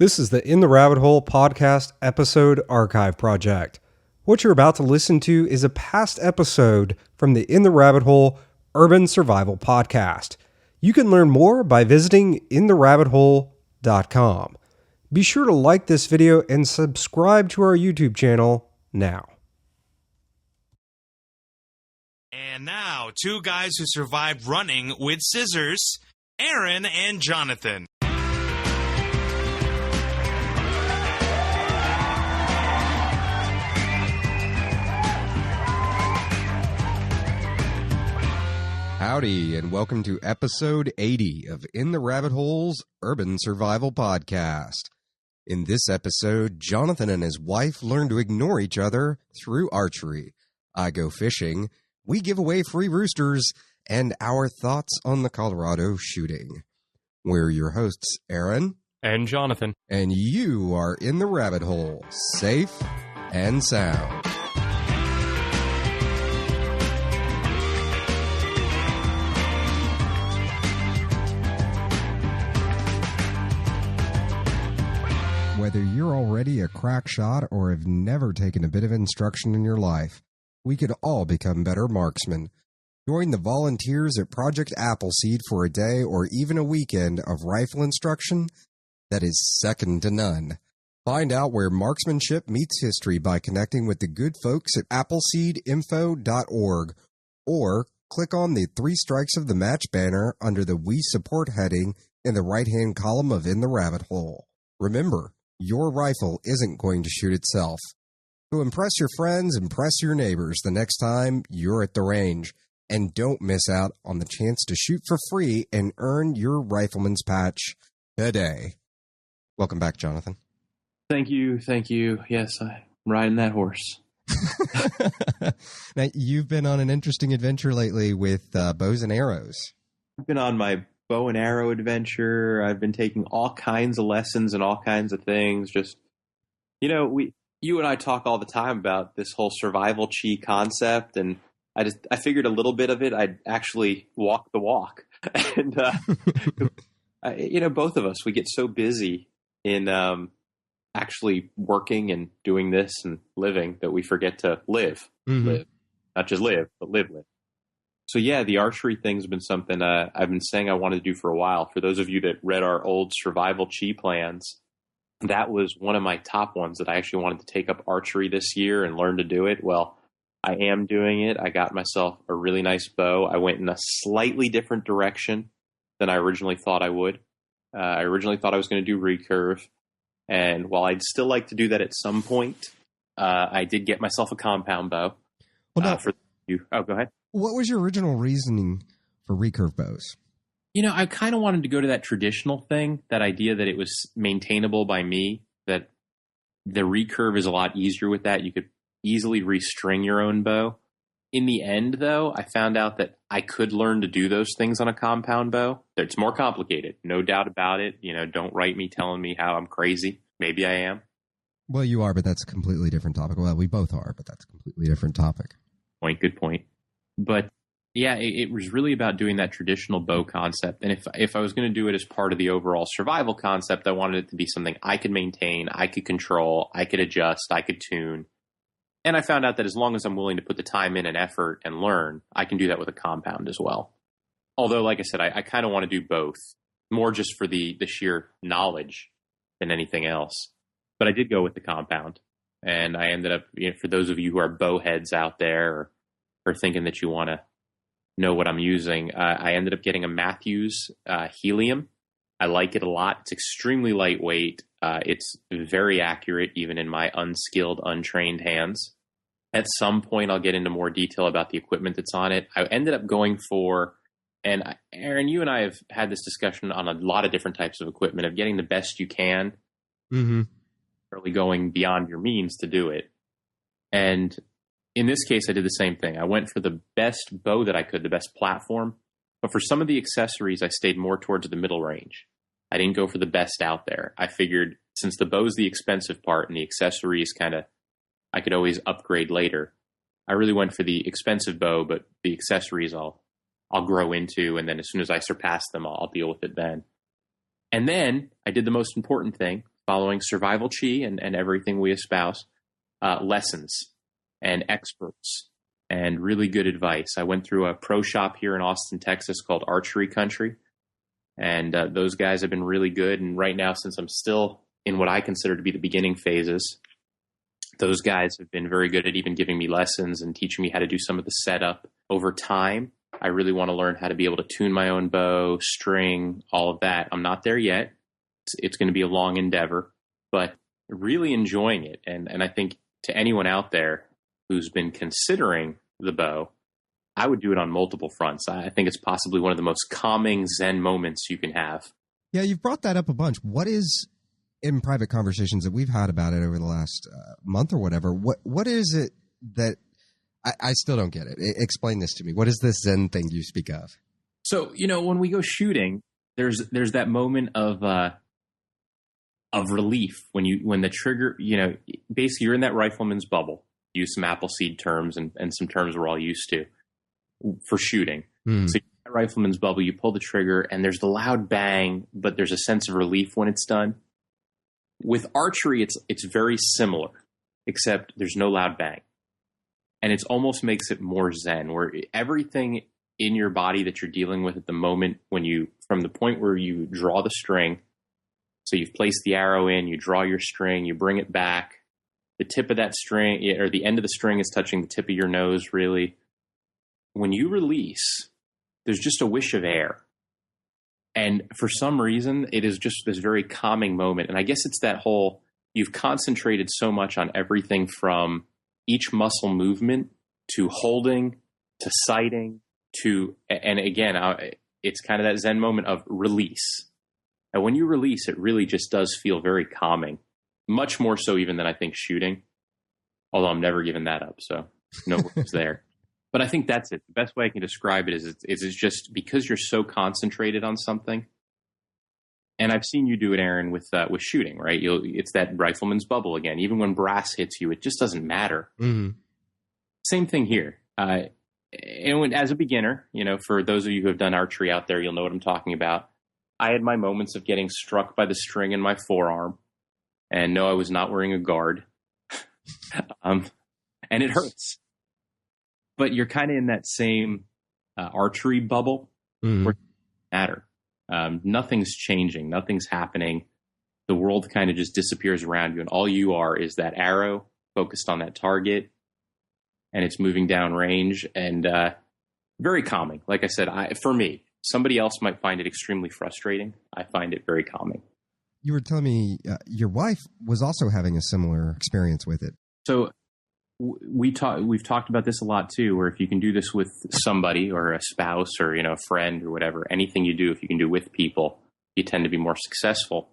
This is the In the Rabbit Hole podcast episode archive project. What you're about to listen to is a past episode from the In the Rabbit Hole Urban Survival podcast. You can learn more by visiting intherabbithole.com. Be sure to like this video and subscribe to our YouTube channel now. And now, two guys who survived running with scissors, Aaron and Jonathan. Howdy, and welcome to episode 80 of In the Rabbit Hole's Urban Survival Podcast. In this episode, Jonathan and his wife learn to ignore each other through archery. I go fishing, we give away free roosters, and our thoughts on the Colorado shooting. We're your hosts, Aaron and Jonathan. And you are in the rabbit hole, safe and sound. Whether you're already a crack shot or have never taken a bit of instruction in your life, we could all become better marksmen. Join the volunteers at Project Appleseed for a day or even a weekend of rifle instruction that is second to none. Find out where marksmanship meets history by connecting with the good folks at appleseedinfo.org or click on the 3 Strikes of the Match banner under the We Support heading in the right-hand column of In the Rabbit Hole. Remember, your rifle isn't going to shoot itself. So impress your friends, impress your neighbors the next time you're at the range. And don't miss out on the chance to shoot for free and earn your rifleman's patch today. Welcome back, Jonathan. Thank you. Yes, I'm riding that horse. Now, you've been on an interesting adventure lately with bows and arrows. I've been on my bow and arrow adventure. I've been taking all kinds of lessons and all kinds of things. Just, you and I talk all the time about this whole survival chi concept, and I figured a little bit of it. I'd actually walk the walk. And, both of us, we get so busy in actually working and doing this and living that we forget to live. Mm-hmm. Live. Not just live, but live. So yeah, the archery thing's been something I've been saying I wanted to do for a while. For those of you that read our old survival chi plans, that was one of my top ones that I actually wanted to take up archery this year and learn to do it. Well, I am doing it. I got myself a really nice bow. I went in a slightly different direction than I originally thought I would. I originally thought I was going to do recurve. And while I'd still like to do that at some point, I did get myself a compound bow. Well, for you. Oh, go ahead. What was your original reasoning for recurve bows? I kind of wanted to go to that traditional thing, that idea that it was maintainable by me, that the recurve is a lot easier with that. You could easily restring your own bow. In the end, though, I found out that I could learn to do those things on a compound bow. It's more complicated, no doubt about it. Don't write me telling me how I'm crazy. Maybe I am. Well, you are, but that's a completely different topic. Well, we both are, but that's a completely different topic. Good point. But yeah, it was really about doing that traditional bow concept. And if I was going to do it as part of the overall survival concept, I wanted it to be something I could maintain, I could control, I could adjust, I could tune. And I found out that as long as I'm willing to put the time in and effort and learn, I can do that with a compound as well. Although, like I said, I kind of want to do both, more just for the sheer knowledge than anything else. But I did go with the compound. And I ended up, for those of you who are bow heads out there or thinking that you want to know what I'm using, I ended up getting a Matthews Helium. I like it a lot. It's extremely lightweight. It's very accurate, even in my unskilled, untrained hands. At some point, I'll get into more detail about the equipment that's on it. I ended up going for, and Aaron, you and I have had this discussion on a lot of different types of equipment, of getting the best you can, really going beyond your means to do it. And in this case, I did the same thing. I went for the best bow that I could, the best platform. But for some of the accessories, I stayed more towards the middle range. I didn't go for the best out there. I figured since the bow's the expensive part and the accessories I could always upgrade later. I really went for the expensive bow, but the accessories I'll grow into, and then as soon as I surpass them, I'll deal with it then. And then I did the most important thing following survival chi and everything we espouse, lessons and experts and really good advice. I went through a pro shop here in Austin, Texas called Archery Country. And those guys have been really good. And right now, since I'm still in what I consider to be the beginning phases, those guys have been very good at even giving me lessons and teaching me how to do some of the setup. Over time, I really want to learn how to be able to tune my own bow, string, all of that. I'm not there yet. It's going to be a long endeavor, but really enjoying it. And I think to anyone out there who's been considering the bow, I would do it on multiple fronts. I think it's possibly one of the most calming Zen moments you can have. Yeah, you've brought that up a bunch. What is, in private conversations that we've had about it over the last month or whatever, what is it that I still don't get it? Explain this to me. What is this Zen thing you speak of? So, when we go shooting, there's that moment of relief when the trigger, basically you're in that rifleman's bubble. Use some Appleseed terms and some terms we're all used to for shooting. So you're in that rifleman's bubble, you pull the trigger and there's the loud bang, but there's a sense of relief when it's done. With archery, it's very similar, except there's no loud bang. And it almost makes it more Zen, where everything in your body that you're dealing with at the moment, from the point where you draw the string, so you've placed the arrow in, you draw your string, you bring it back, the tip of that string, or the end of the string is touching the tip of your nose, really. When you release, there's just a wish of air. And for some reason, it is just this very calming moment. And I guess it's that whole, you've concentrated so much on everything from each muscle movement to holding to sighting and again, it's kind of that Zen moment of release. And when you release, it really just does feel very calming, much more so even than I think shooting, although I'm never giving that up. So no worries there. But I think that's it. The best way I can describe it is it's just because you're so concentrated on something. And I've seen you do it, Aaron, with shooting, right? It's that rifleman's bubble again. Even when brass hits you, it just doesn't matter. Mm-hmm. Same thing here. And as a beginner, for those of you who have done archery out there, you'll know what I'm talking about. I had my moments of getting struck by the string in my forearm. And no, I was not wearing a guard. And it hurts. But you're kind of in that same archery bubble where it doesn't matter. Nothing's changing. Nothing's happening. The world kind of just disappears around you. And all you are is that arrow focused on that target. And it's moving down range and very calming. Like I said, for me, somebody else might find it extremely frustrating. I find it very calming. You were telling me your wife was also having a similar experience with it. So we've talked about this a lot too, where if you can do this with somebody or a spouse or, a friend or whatever, anything you do, if you can do with people, you tend to be more successful.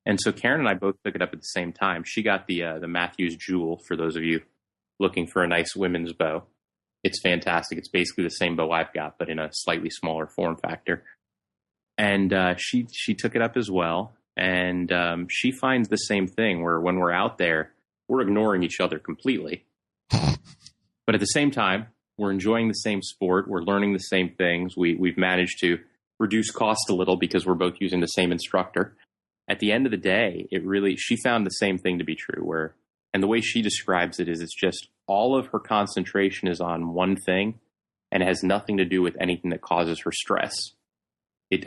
And so Karen and I both took it up at the same time. She got the Matthews Jewel, for those of you looking for a nice women's bow. It's fantastic. It's basically the same bow I've got, but in a slightly smaller form factor. And she took it up as well. And she finds the same thing where when we're out there, we're ignoring each other completely. But at the same time, we're enjoying the same sport. We're learning the same things. We've managed to reduce cost a little because we're both using the same instructor. At the end of the day, she found the same thing to be true, and the way she describes it is it's just all of her concentration is on one thing and it has nothing to do with anything that causes her stress.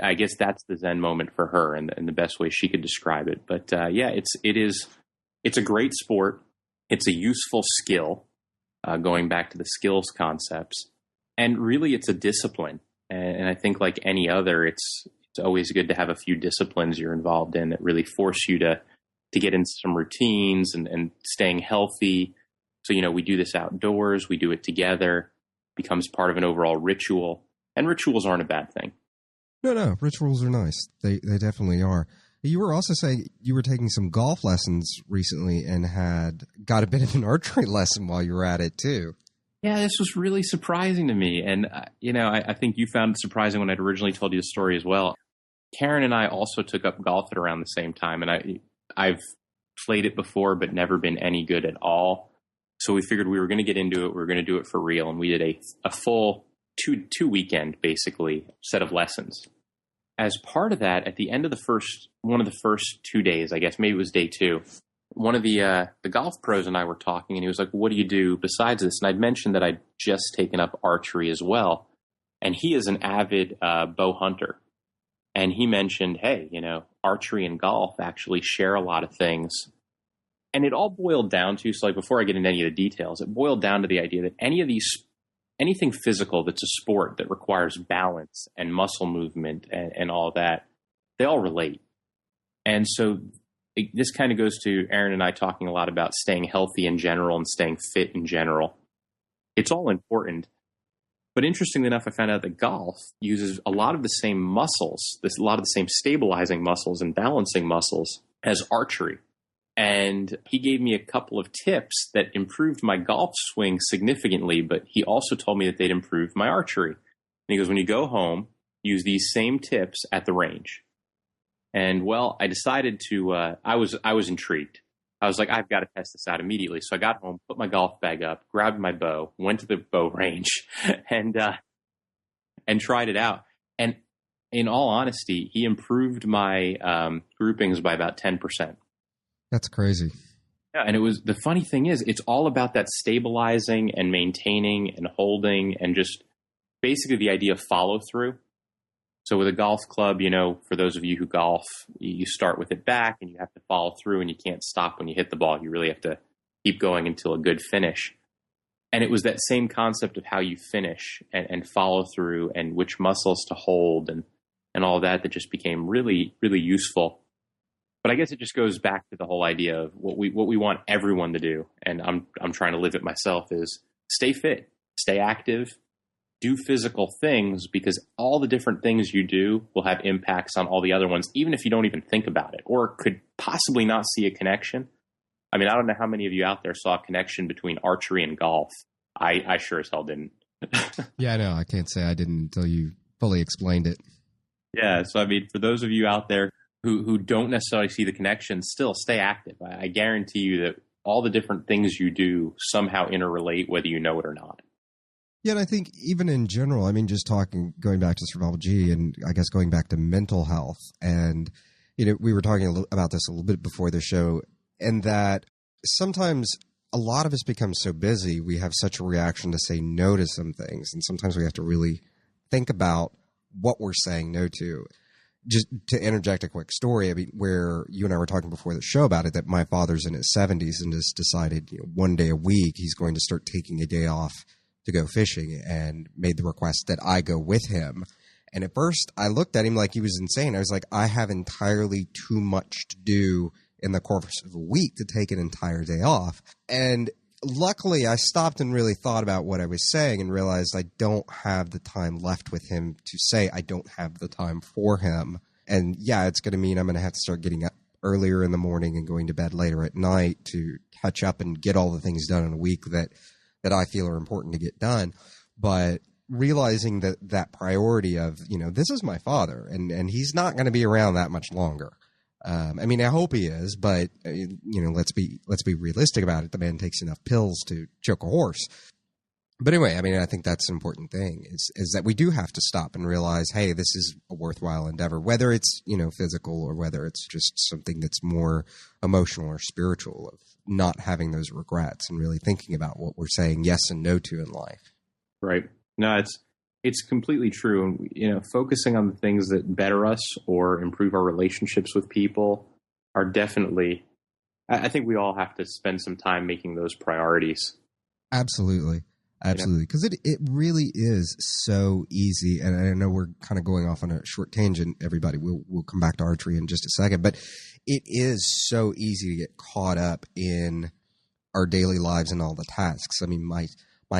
I guess that's the Zen moment for her and the best way she could describe it. But it's a great sport. It's a useful skill, going back to the skills concepts. And really, it's a discipline. And I think like any other, it's always good to have a few disciplines you're involved in that really force you to get into some routines and staying healthy. So, we do this outdoors. We do it together. Becomes part of an overall ritual. And rituals aren't a bad thing. No, rituals are nice. They definitely are. You were also saying you were taking some golf lessons recently and had got a bit of an archery lesson while you were at it too. Yeah, this was really surprising to me. And, I think you found it surprising when I'd originally told you the story as well. Karen and I also took up golf at around the same time. And I've played it before, but never been any good at all. So we figured we were going to get into it. We were going to do it for real. And we did a full two weekend, basically, set of lessons. as part of that, at the end of one of the first 2 days, I guess, maybe it was day 2, one of the golf pros and I were talking, and he was like, "What do you do besides this?" And I'd mentioned that I'd just taken up archery as well. And he is an avid bow hunter. And he mentioned, hey, archery and golf actually share a lot of things. And it all boiled down to, so like before I get into any of the details, it boiled down to the idea that anything physical that's a sport that requires balance and muscle movement and all that, they all relate. And so this kind of goes to Aaron and I talking a lot about staying healthy in general and staying fit in general. It's all important. But interestingly enough, I found out that golf uses a lot of the same muscles, a lot of the same stabilizing muscles and balancing muscles as archery. And he gave me a couple of tips that improved my golf swing significantly, but he also told me that they'd improved my archery. And he goes, when you go home, use these same tips at the range. And well, I decided to, I was intrigued. I was like, I've got to test this out immediately. So I got home, put my golf bag up, grabbed my bow, went to the bow range and tried it out. And in all honesty, he improved my groupings by about 10%. That's crazy. Yeah, and the funny thing is, it's all about that stabilizing and maintaining and holding and just basically the idea of follow through. So with a golf club, for those of you who golf, you start with it back and you have to follow through and you can't stop when you hit the ball. You really have to keep going until a good finish. And it was that same concept of how you finish and follow through and which muscles to hold and all that just became really, really useful. But I guess it just goes back to the whole idea of what we want everyone to do. And I'm trying to live it myself is stay fit, stay active, do physical things, because all the different things you do will have impacts on all the other ones, even if you don't even think about it or could possibly not see a connection. I mean, I don't know how many of you out there saw a connection between archery and golf. I sure as hell didn't. Yeah, no, I can't say I didn't until you fully explained it. Yeah. So, I mean, for those of you out there who don't necessarily see the connection, still stay active. I guarantee you that all the different things you do somehow interrelate, whether you know it or not. Yeah, and I think even in general, I mean, just going back to Survival G and I guess going back to mental health. And, we were talking about this a little bit before the show, and that sometimes a lot of us become so busy, we have such a reaction to say no to some things. And sometimes we have to really think about what we're saying no to. Just to interject a quick story, I mean, where you and I were talking before the show about it, that my father's in his 70s and has decided one day a week he's going to start taking a day off to go fishing, and made the request that I go with him. And at first I looked at him like he was insane. I was like, I have entirely too much to do in the course of a week to take an entire day off. And luckily I stopped and really thought about what I was saying and realized I don't have the time left with him to say I don't have the time for him. And yeah, it's going to mean I'm going to have to start getting up earlier in the morning and going to bed later at night to catch up and get all the things done in a week that I feel are important to get done. But realizing that priority of, this is my father and he's not going to be around that much longer. I mean, I hope he is, but let's be realistic about it. The man takes enough pills to choke a horse. But anyway, I mean, I think that's an important thing is that we do have to stop and realize, hey, this is a worthwhile endeavor, whether it's, physical or whether it's just something that's more emotional or spiritual, of not having those regrets and really thinking about what we're saying yes and no to in life. Right. No, it's completely true. And, focusing on the things that better us or improve our relationships with people are definitely, I think we all have to spend some time making those priorities. Absolutely. Absolutely. Because it really is so easy. And I know we're kind of going off on a short tangent, everybody. We'll come back to archery in just a second. But it is so easy to get caught up in our daily lives and all the tasks. I mean, my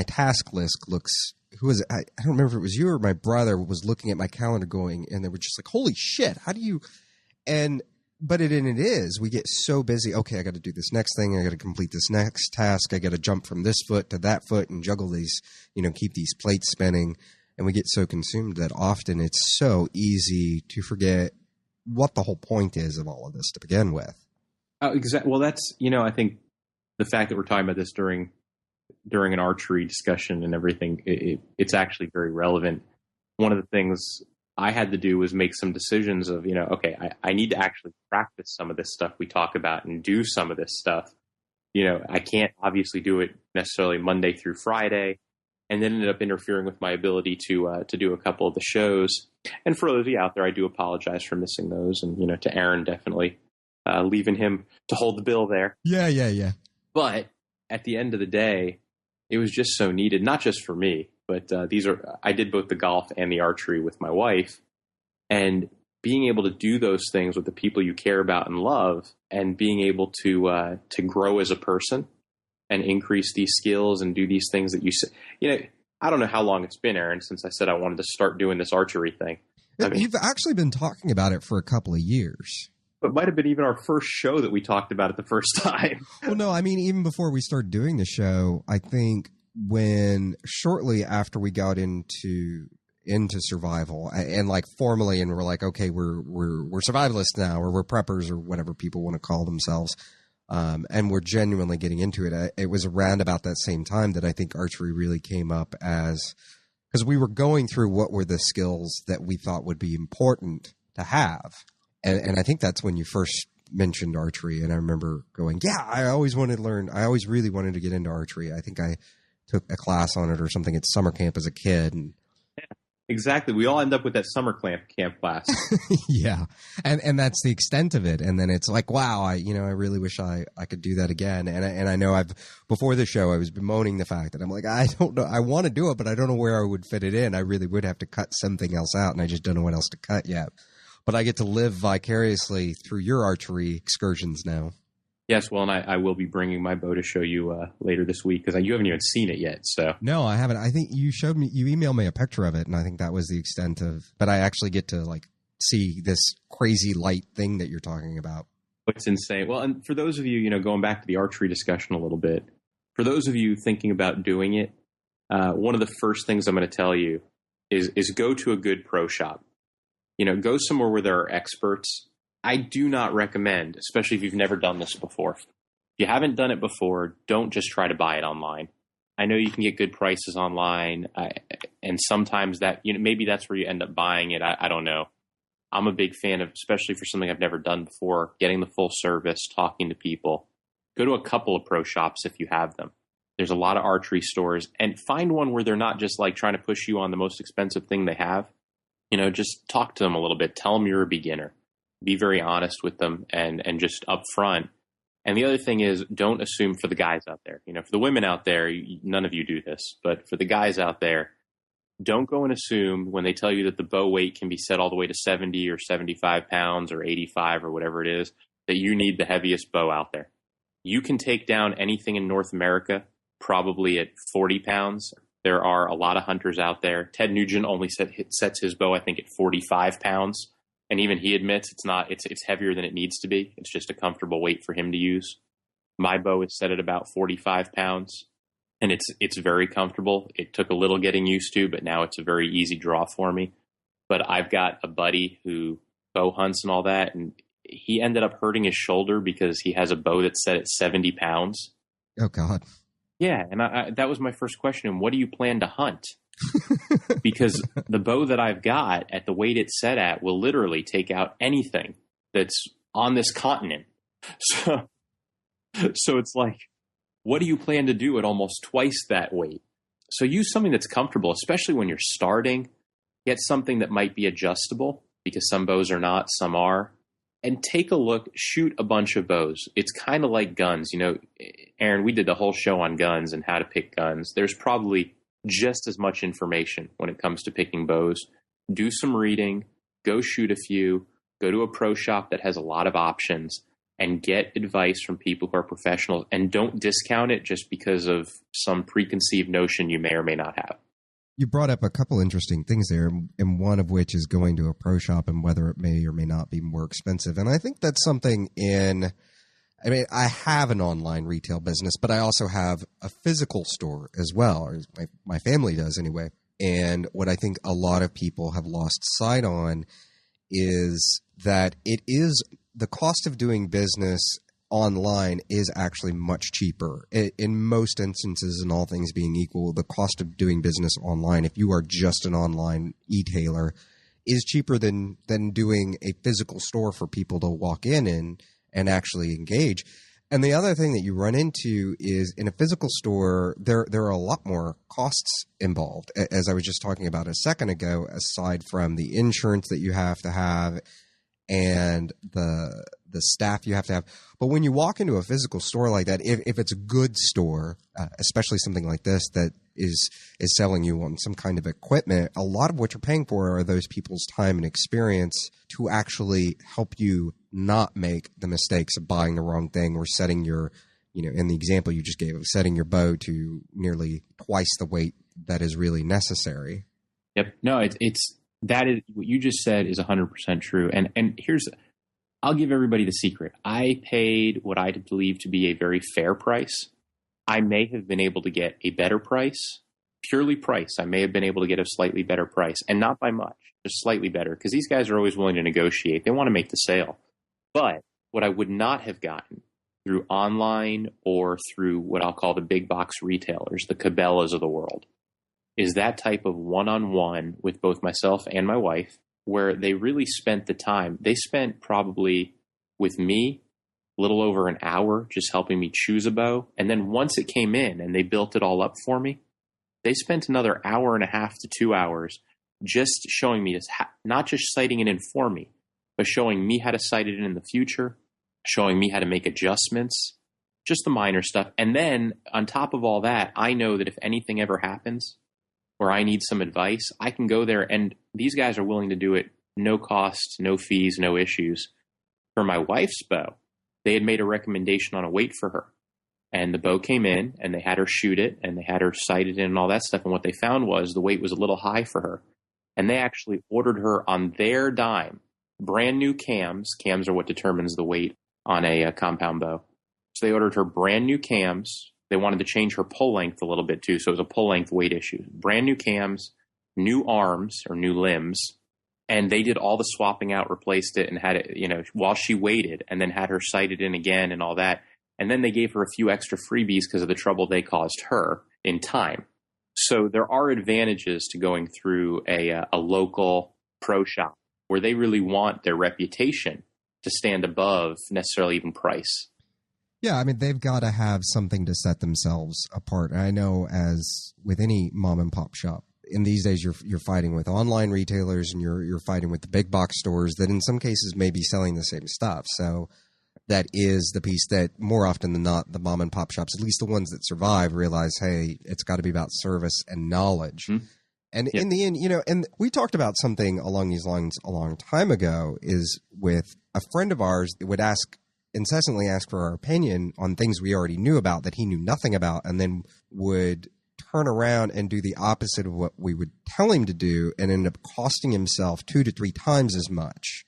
task list looks, who is it? I don't remember if it was you or my brother was looking at my calendar going, and they were just like, holy shit, how do you, but it is, we get so busy. Okay, I got to do this next thing. I got to complete this next task. I got to jump from this foot to that foot and juggle these, keep these plates spinning. And we get so consumed that often it's so easy to forget what the whole point is of all of this to begin with. Exactly. Well, that's, I think the fact that we're talking about this during an archery discussion and everything, it's actually very relevant. One of the things I had to do was make some decisions of, okay, I need to actually practice some of this stuff we talk about and do some of this stuff. I can't obviously do it necessarily Monday through Friday, and then ended up interfering with my ability to do a couple of the shows. And for those of you out there, I do apologize for missing those. And, to Aaron, definitely leaving him to hold the bill there. Yeah. But at the end of the day, it was just so needed, not just for me, but I did both the golf and the archery with my wife, and being able to do those things with the people you care about and love, and being able to grow as a person and increase these skills and do these things that I don't know how long it's been, Aaron, since I said I wanted to start doing this archery thing. You've actually been talking about it for a couple of years. It might have been even our first show that we talked about it the first time. Well, no, I mean, even before we started doing the show, I think shortly after we got into survival and like formally, and we're like, okay, we're survivalists now, or we're preppers, or whatever people want to call themselves. And we're genuinely getting into it. It was around about that same time that I think archery really came up, because we were going through what were the skills that we thought would be important to have. And I think that's when you first mentioned archery. And I remember going, yeah, I always wanted to learn. I always really wanted to get into archery. I think I took a class on it or something at summer camp as a kid. And exactly. We all end up with that summer camp class. Yeah. And that's the extent of it. And then it's like, wow, I really wish I could do that again. And I know before the show, I was bemoaning the fact that I'm like, I don't know. I want to do it, but I don't know where I would fit it in. I really would have to cut something else out, and I just don't know what else to cut yet. But I get to live vicariously through your archery excursions now. Yes, well, and I will be bringing my bow to show you later this week, because you haven't even seen it yet. So no, I haven't. I think you emailed me a picture of it, and I think that was the extent of. But I actually get to see this crazy light thing that you're talking about. It's insane. Well, and for those of you, going back to the archery discussion a little bit, for those of you thinking about doing it, one of the first things I'm going to tell you is go to a good pro shop. Go somewhere where there are experts. I do not recommend, especially if you've never done this before. If you haven't done it before, don't just try to buy it online. I know you can get good prices online, and sometimes that, maybe that's where you end up buying it. I don't know. I'm a big fan of, especially for something I've never done before, getting the full service, talking to people. Go to a couple of pro shops if you have them. There's a lot of archery stores, and find one where they're not just trying to push you on the most expensive thing they have. Just talk to them a little bit. Tell them you're a beginner. Be very honest with them and just upfront. And the other thing is, don't assume for the guys out there. For the women out there, none of you do this. But for the guys out there, don't go and assume when they tell you that the bow weight can be set all the way to 70 or 75 pounds or 85 or whatever it is, that you need the heaviest bow out there. You can take down anything in North America probably at 40 pounds. There are a lot of hunters out there. Ted Nugent only sets his bow, I think, at 45 pounds. And even he admits it's heavier than it needs to be. It's just a comfortable weight for him to use. My bow is set at about 45 pounds, and it's very comfortable. It took a little getting used to, but now it's a very easy draw for me. But I've got a buddy who bow hunts and all that, and he ended up hurting his shoulder because he has a bow that's set at 70 pounds. Oh, God. Yeah, and that was my first question. What do you plan to hunt? Because the bow that I've got at the weight it's set at will literally take out anything that's on this continent. So it's like, what do you plan to do at almost twice that weight? So use something that's comfortable, especially when you're starting. Get something that might be adjustable, because some bows are not, some are. And take a look, shoot a bunch of bows. It's kind of like guns. Aaron, we did the whole show on guns and how to pick guns. There's probably just as much information when it comes to picking bows. Do some reading, go shoot a few, go to a pro shop that has a lot of options, and get advice from people who are professionals. And don't discount it just because of some preconceived notion you may or may not have. You brought up a couple interesting things there, and one of which is going to a pro shop and whether it may or may not be more expensive. And I think that's something I have an online retail business, but I also have a physical store as well, or my family does anyway. And what I think a lot of people have lost sight on is that the cost of doing business online is actually much cheaper. In most instances, and all things being equal, the cost of doing business online, if you are just an online e-tailer, is cheaper than doing a physical store for people to walk in and actually engage. And the other thing that you run into is in a physical store, there are a lot more costs involved, as I was just talking about a second ago, aside from the insurance that you have to have and the staff you have to have. But when you walk into a physical store like that, if it's a good store, especially something like this that is selling you on some kind of equipment, a lot of what you're paying for are those people's time and experience to actually help you not make the mistakes of buying the wrong thing or setting your, in the example you just gave of setting your bow to nearly twice the weight that is really necessary. Yep. No, that is what you just said is 100% true. And I'll give everybody the secret. I paid what I believe to be a very fair price. I may have been able to get a better price, purely price. I may have been able to get a slightly better price, and not by much, just slightly better, because these guys are always willing to negotiate. They want to make the sale. But what I would not have gotten through online or through what I'll call the big box retailers, the Cabela's of the world, is that type of one-on-one with both myself and my wife, where they really spent the time. They spent probably with me a little over an hour just helping me choose a bow. And then once it came in and they built it all up for me, they spent another hour and a half to 2 hours just showing me this, not just sighting it in for me, but showing me how to sight it in the future, showing me how to make adjustments, just the minor stuff. And then on top of all that, I know that if anything ever happens or I need some advice, I can go there, and these guys are willing to do it, no cost, no fees, no issues. For my wife's bow, they had made a recommendation on a weight for her, and the bow came in, and they had her shoot it, and they had her sight it in and all that stuff, and what they found was the weight was a little high for her, and they actually ordered her on their dime brand new cams. Cams are what determines the weight on a compound bow. So they ordered her brand new cams. They wanted to change her pull length a little bit too, so it was a pull length weight issue. Brand new cams, new arms or new limbs, and they did all the swapping out, replaced it, and had it, while she waited, and then had her sighted in again and all that. And then they gave her a few extra freebies because of the trouble they caused her in time. So there are advantages to going through a local pro shop where they really want their reputation to stand above necessarily even price. Yeah, I mean, they've got to have something to set themselves apart. And I know, as with any mom and pop shop, in these days you're fighting with online retailers and you're fighting with the big box stores that in some cases may be selling the same stuff. So that is the piece that more often than not, the mom and pop shops, at least the ones that survive, realize, hey, it's got to be about service and knowledge. Mm-hmm. And in the end, and we talked about something along these lines a long time ago, is with a friend of ours that would incessantly ask for our opinion on things we already knew about that he knew nothing about, and then would turn around and do the opposite of what we would tell him to do and end up costing himself 2 to 3 times as much.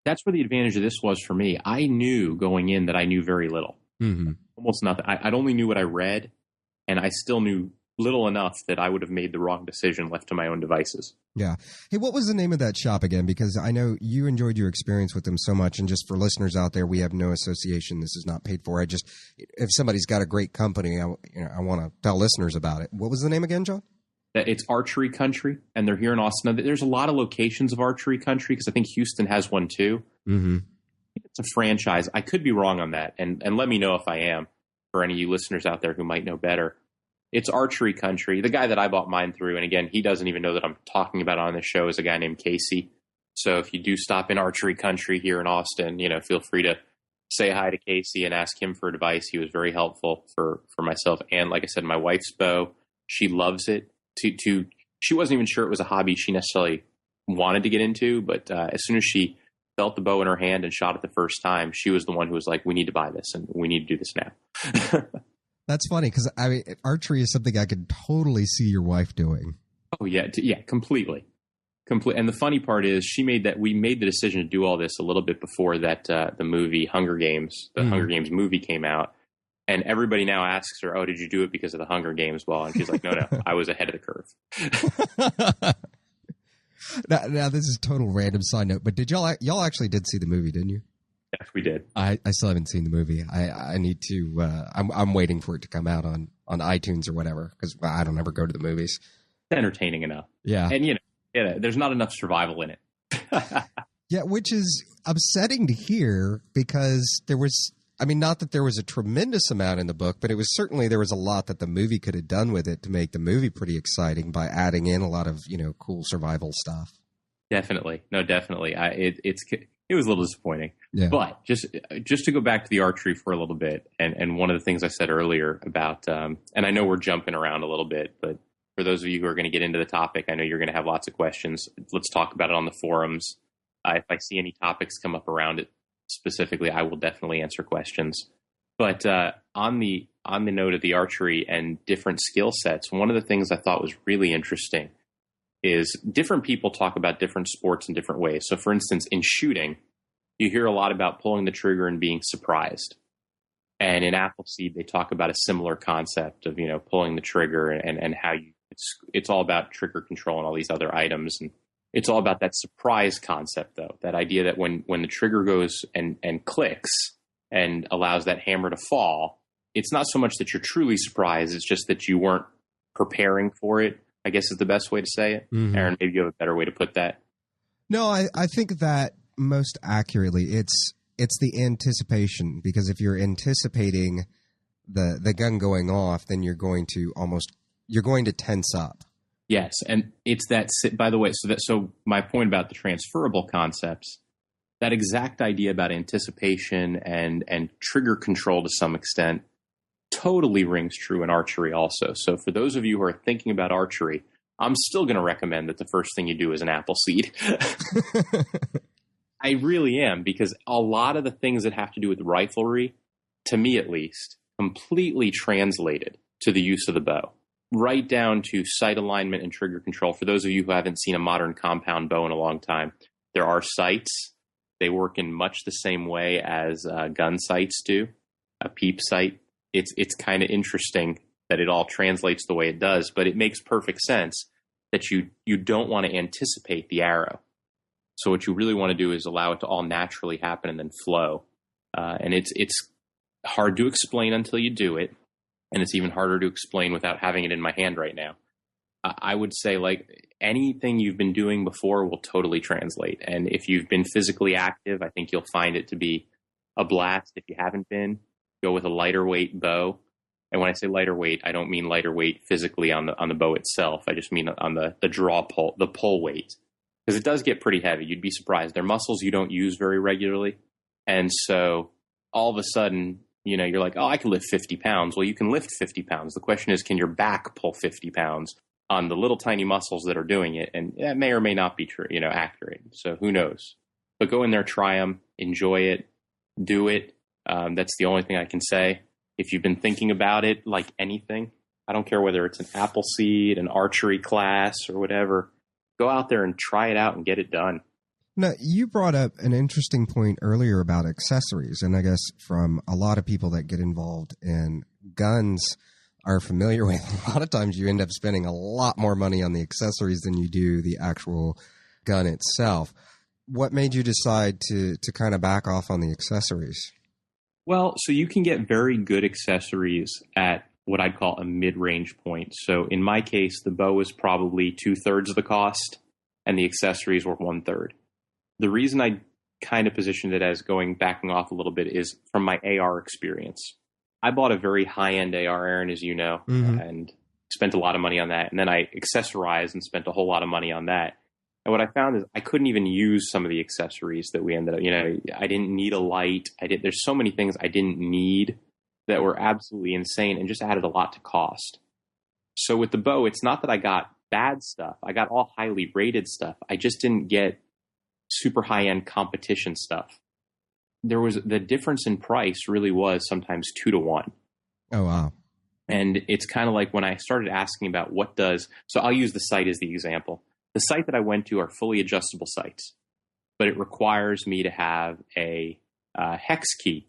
That's where the advantage of this was for me. I knew going in that I knew very little, almost nothing. I only knew what I read, and I still knew little enough that I would have made the wrong decision left to my own devices. Yeah. Hey, what was the name of that shop again? Because I know you enjoyed your experience with them so much, and just for listeners out there, we have no association. This is not paid for. If somebody's got a great company, I want to tell listeners about it. What was the name again, John? It's Archery Country, and they're here in Austin. There's a lot of locations of Archery Country because I think Houston has one too. Mm-hmm. It's a franchise. I could be wrong on that, and let me know if I am, for any of you listeners out there who might know better. It's Archery Country. The guy that I bought mine through, and again, he doesn't even know that I'm talking about on this show, is a guy named Casey. So if you do stop in Archery Country here in Austin, feel free to say hi to Casey and ask him for advice. He was very helpful for myself. And like I said, my wife's bow, she loves it. She wasn't even sure it was a hobby she necessarily wanted to get into, but as soon as she felt the bow in her hand and shot it the first time, she was the one who was like, we need to buy this and we need to do this now. That's funny because archery is something I could totally see your wife doing. Oh yeah, completely. And the funny part is, we made the decision to do all this a little bit before that the movie Hunger Games, Hunger Games movie came out, and everybody now asks her, "Oh, did you do it because of the Hunger Games?" Well, and she's like, "No, I was ahead of the curve." Now this is a total random side note, but did y'all actually did see the movie, didn't you? Yes, we did. I still haven't seen the movie. I need to. I'm waiting for it to come out on iTunes or whatever because I don't ever go to the movies. It's entertaining enough. Yeah, and there's not enough survival in it. Yeah, which is upsetting to hear because there was, I mean, not that there was a tremendous amount in the book, but it was certainly, there was a lot that the movie could have done with it to make the movie pretty exciting by adding in a lot of, cool survival stuff. Definitely. No, definitely. It was a little disappointing. Yeah. But just to go back to the archery for a little bit, and one of the things I said earlier about, and I know we're jumping around a little bit, but for those of you who are going to get into the topic, I know you're going to have lots of questions. Let's talk about it on the forums. If I see any topics come up around it specifically, I will definitely answer questions. But on the note of the archery and different skill sets, one of the things I thought was really interesting is different people talk about different sports in different ways. So, for instance, in shooting, you hear a lot about pulling the trigger and being surprised. And in Appleseed, they talk about a similar concept of, pulling the trigger and how it's all about trigger control and all these other items. And it's all about that surprise concept, though, that idea that when the trigger goes and clicks and allows that hammer to fall, it's not so much that you're truly surprised. It's just that you weren't preparing for it, I guess is the best way to say it. Mm-hmm. Aaron, maybe you have a better way to put that. No, I think that most accurately, it's the anticipation, because if you're anticipating the gun going off, then you're going to tense up. Yes, and it's that. By the way, so my point about the transferable concepts, that exact idea about anticipation and trigger control to some extent, totally rings true in archery also. So for those of you who are thinking about archery, I'm still going to recommend that the first thing you do is an Appleseed. I really am, because a lot of the things that have to do with riflery, to me at least, completely translated to the use of the bow, right down to sight alignment and trigger control. For those of you who haven't seen a modern compound bow in a long time, there are sights. They work in much the same way as gun sights do, a peep sight. It's kind of interesting that it all translates the way it does, but it makes perfect sense that you don't want to anticipate the arrow. So what you really want to do is allow it to all naturally happen and then flow. And it's hard to explain until you do it. And it's even harder to explain without having it in my hand right now. I would say, like, anything you've been doing before will totally translate. And if you've been physically active, I think you'll find it to be a blast. If you haven't been, go with a lighter weight bow. And when I say lighter weight, I don't mean lighter weight physically on the bow itself. I just mean on the draw pull, the pull weight. Because it does get pretty heavy. You'd be surprised. They're muscles you don't use very regularly. And so all of a sudden, you're like, oh, I can lift 50 pounds. Well, you can lift 50 pounds. The question is, can your back pull 50 pounds on the little tiny muscles that are doing it? And that may or may not be true, accurate. So who knows? But go in there, try them, enjoy it, do it. That's the only thing I can say. If you've been thinking about it, like anything, I don't care whether it's an Appleseed, an archery class, or whatever, go out there and try it out and get it done. Now, you brought up an interesting point earlier about accessories, and I guess from a lot of people that get involved in guns are familiar with, a lot of times you end up spending a lot more money on the accessories than you do the actual gun itself. What made you decide to kind of back off on the accessories? Well, so you can get very good accessories at what I'd call a mid-range point. So in my case, the bow was probably 2/3 of the cost, and the accessories were 1/3. The reason I kind of positioned it as backing off a little bit is from my AR experience. I bought a very high-end AR, Aaron, as you know, and spent a lot of money on that. And then I accessorized and spent a whole lot of money on that. And what I found is I couldn't even use some of the accessories that we ended up, I didn't need a light. There's so many things I didn't need that were absolutely insane and just added a lot to cost. So with the bow, it's not that I got bad stuff. I got all highly rated stuff. I just didn't get super high-end competition stuff. The difference in price really was sometimes 2-to-1. Oh, wow. And it's kind of like when I started asking about so I'll use the sight as the example. The sight that I went to are fully adjustable sights, but it requires me to have a hex key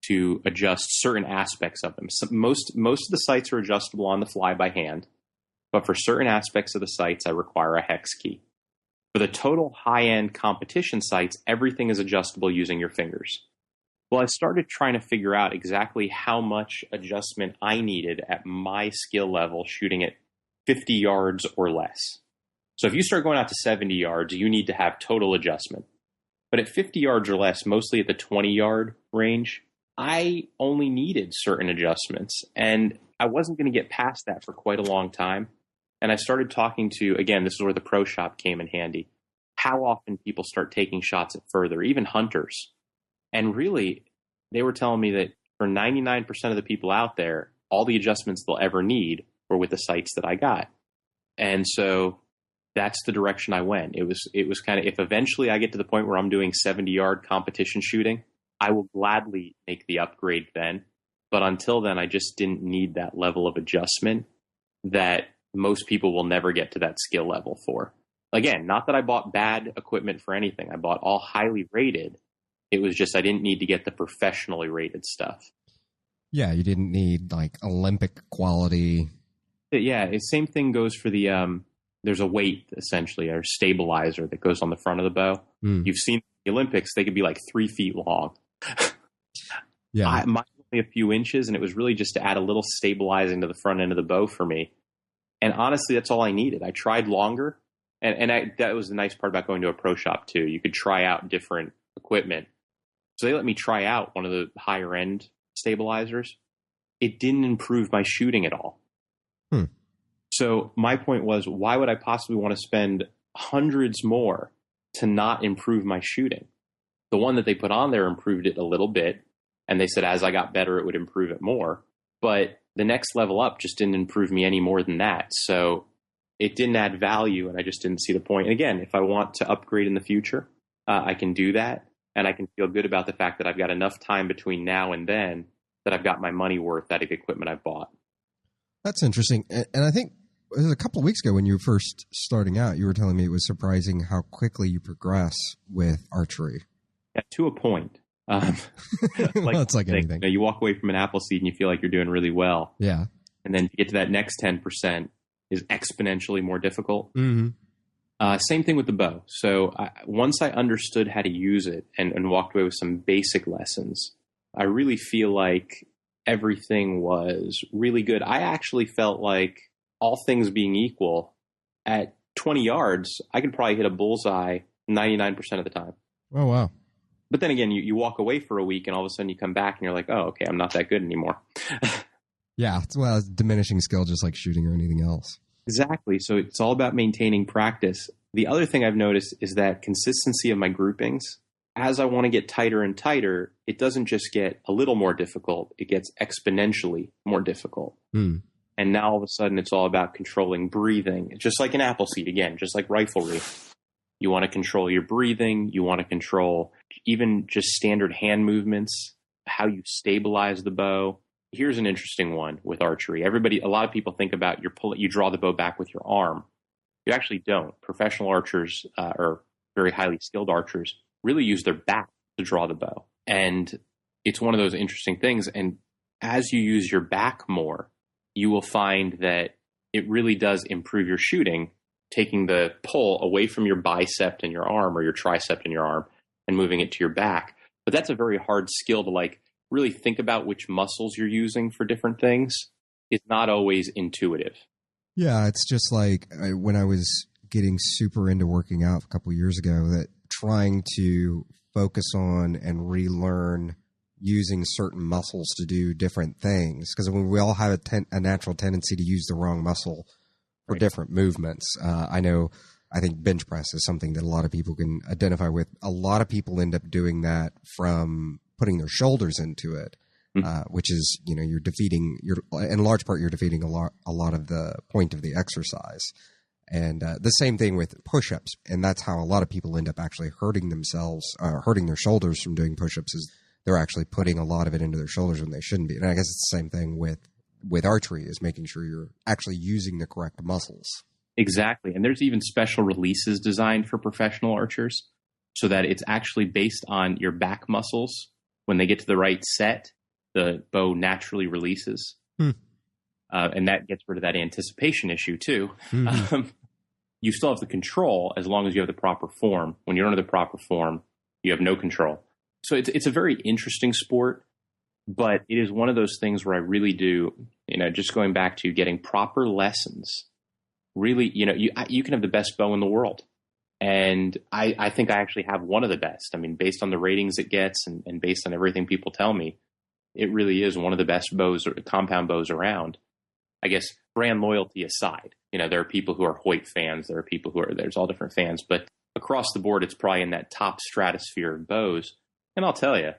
to adjust certain aspects of them. So most of the sights are adjustable on the fly by hand, but for certain aspects of the sights, I require a hex key. For the total high-end competition sights, everything is adjustable using your fingers. Well, I started trying to figure out exactly how much adjustment I needed at my skill level shooting at 50 yards or less. So if you start going out to 70 yards, you need to have total adjustment. But at 50 yards or less, mostly at the 20-yard range, I only needed certain adjustments. And I wasn't going to get past that for quite a long time. And I started talking to, again, this is where the pro shop came in handy, how often people start taking shots at further, even hunters. And really, they were telling me that for 99% of the people out there, all the adjustments they'll ever need were with the sights that I got. And so that's the direction I went. It was kind of, if eventually I get to the point where I'm doing 70-yard competition shooting, I will gladly make the upgrade then. But until then, I just didn't need that level of adjustment that most people will never get to that skill level for. Again, not that I bought bad equipment for anything. I bought all highly rated. It was just I didn't need to get the professionally rated stuff. Yeah, you didn't need like Olympic quality. Yeah, the same thing goes for the there's a weight essentially or stabilizer that goes on the front of the bow. You've seen the Olympics; they could be like 3 feet long. Yeah, mine's only a few inches, and it was really just to add a little stabilizing to the front end of the bow for me. And honestly, that's all I needed. I tried longer, and that was the nice part about going to a pro shop too. You could try out different equipment. So they let me try out one of the higher end stabilizers. It didn't improve my shooting at all. So my point was, why would I possibly want to spend hundreds more to not improve my shooting? The one that they put on there improved it a little bit. And they said, as I got better, it would improve it more. But the next level up just didn't improve me any more than that. So it didn't add value, and I just didn't see the point. And again, if I want to upgrade in the future, I can do that. And I can feel good about the fact that I've got enough time between now and then that I've got my money worth out of the equipment I've bought. That's interesting. And I think it was a couple of weeks ago when you were first starting out, you were telling me it was surprising how quickly you progress with archery. Yeah, to a point. Well, it's like anything. You walk away from an apple seed and you feel like you're doing really well. Yeah. And then to get to that next 10% is exponentially more difficult. Same thing with the bow. So once I understood how to use it and walked away with some basic lessons, I really feel like everything was really good. I actually felt like, all things being equal, at 20 yards, I could probably hit a bullseye 99% of the time. Oh, wow. But then again, you walk away for a week and all of a sudden you come back and you're like, oh, okay, I'm not that good anymore. Yeah, it's a diminishing skill just like shooting or anything else. Exactly. So it's all about maintaining practice. The other thing I've noticed is that consistency of my groupings. As I want to get tighter and tighter, it doesn't just get a little more difficult. It gets exponentially more difficult. And now all of a sudden it's all about controlling breathing. It's just like an apple seed, again, just like riflery. You want to control your breathing. You want to control even just standard hand movements, how you stabilize the bow. Here's an interesting one with archery. A lot of people think about you draw the bow back with your arm. You actually don't. Professional archers or very highly skilled archers really use their back to draw the bow. And it's one of those interesting things. And as you use your back more, you will find that it really does improve your shooting, taking the pull away from your bicep and your arm or your tricep and your arm and moving it to your back. But that's a very hard skill to really think about which muscles you're using for different things. It's not always intuitive. Yeah, it's just like when I was getting super into working out a couple of years ago, that trying to focus on and relearn using certain muscles to do different things, because we all have a natural tendency to use the wrong muscle for different movements. I think bench press is something that a lot of people can identify with. A lot of people end up doing that from putting their shoulders into it, which is, you're defeating, in large part, you're defeating a lot of the point of the exercise. And the same thing with push-ups. And that's how a lot of people end up actually hurting themselves, hurting their shoulders from doing push-ups, is they're actually putting a lot of it into their shoulders when they shouldn't be. And I guess it's the same thing with archery, is making sure you're actually using the correct muscles. Exactly. And there's even special releases designed for professional archers so that it's actually based on your back muscles. When they get to the right set, the bow naturally releases. And that gets rid of that anticipation issue too. You still have the control as long as you have the proper form. When you don't have the proper form, you have no control. So it's a very interesting sport, but it is one of those things where I really do, just going back to getting proper lessons really, you can have the best bow in the world. And I think I actually have one of the best. I mean, based on the ratings it gets and based on everything people tell me, it really is one of the best bows or compound bows around. I guess brand loyalty aside, there are people who are Hoyt fans. There are people there's all different fans, but across the board, it's probably in that top stratosphere of bows. And I'll tell you,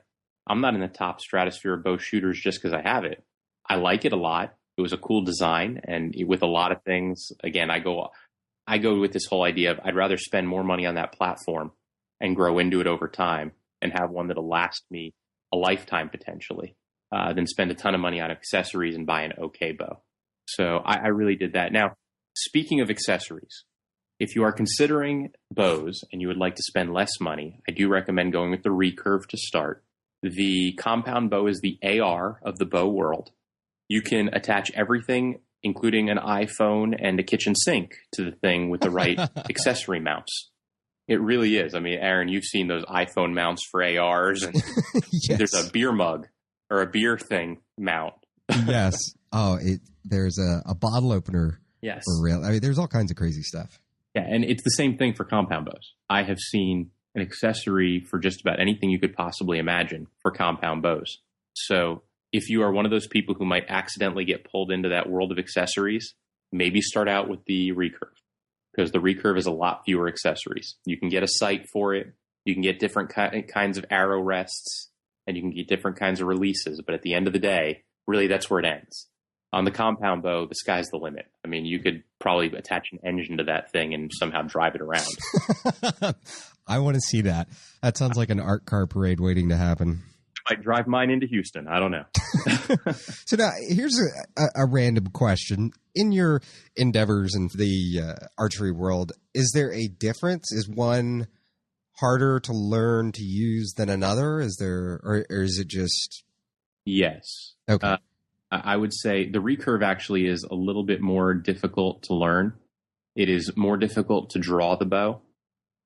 I'm not in the top stratosphere of bow shooters just because I have it. I like it a lot. It was a cool design. And with a lot of things, again, I go with this whole idea of I'd rather spend more money on that platform and grow into it over time and have one that'll last me a lifetime potentially than spend a ton of money on accessories and buy an okay bow. So I really did that. Now, speaking of accessories, if you are considering bows and you would like to spend less money, I do recommend going with the Recurve to start. The compound bow is the AR of the bow world. You can attach everything, including an iPhone and a kitchen sink, to the thing with the right accessory mounts. It really is. I mean, Aaron, you've seen those iPhone mounts for ARs, and Yes. There's a beer mug or a beer thing mount. Yes. Oh, there's a bottle opener. Yes. For real. I mean, there's all kinds of crazy stuff. Yeah, and it's the same thing for compound bows. I have seen an accessory for just about anything you could possibly imagine for compound bows. So if you are one of those people who might accidentally get pulled into that world of accessories, maybe start out with the Recurve, because the Recurve is a lot fewer accessories. You can get a sight for it. You can get different kinds of arrow rests, and you can get different kinds of releases. But at the end of the day, really, that's where it ends. On the compound bow, the sky's the limit. I mean, you could probably attach an engine to that thing and somehow drive it around. I want to see that. That sounds like an art car parade waiting to happen. I might drive mine into Houston. I don't know. So now, here's a random question. In your endeavors in the archery world, is there a difference? Is one harder to learn to use than another? Is there, or is it just... Yes. Okay. I would say the Recurve actually is a little bit more difficult to learn. It is more difficult to draw the bow.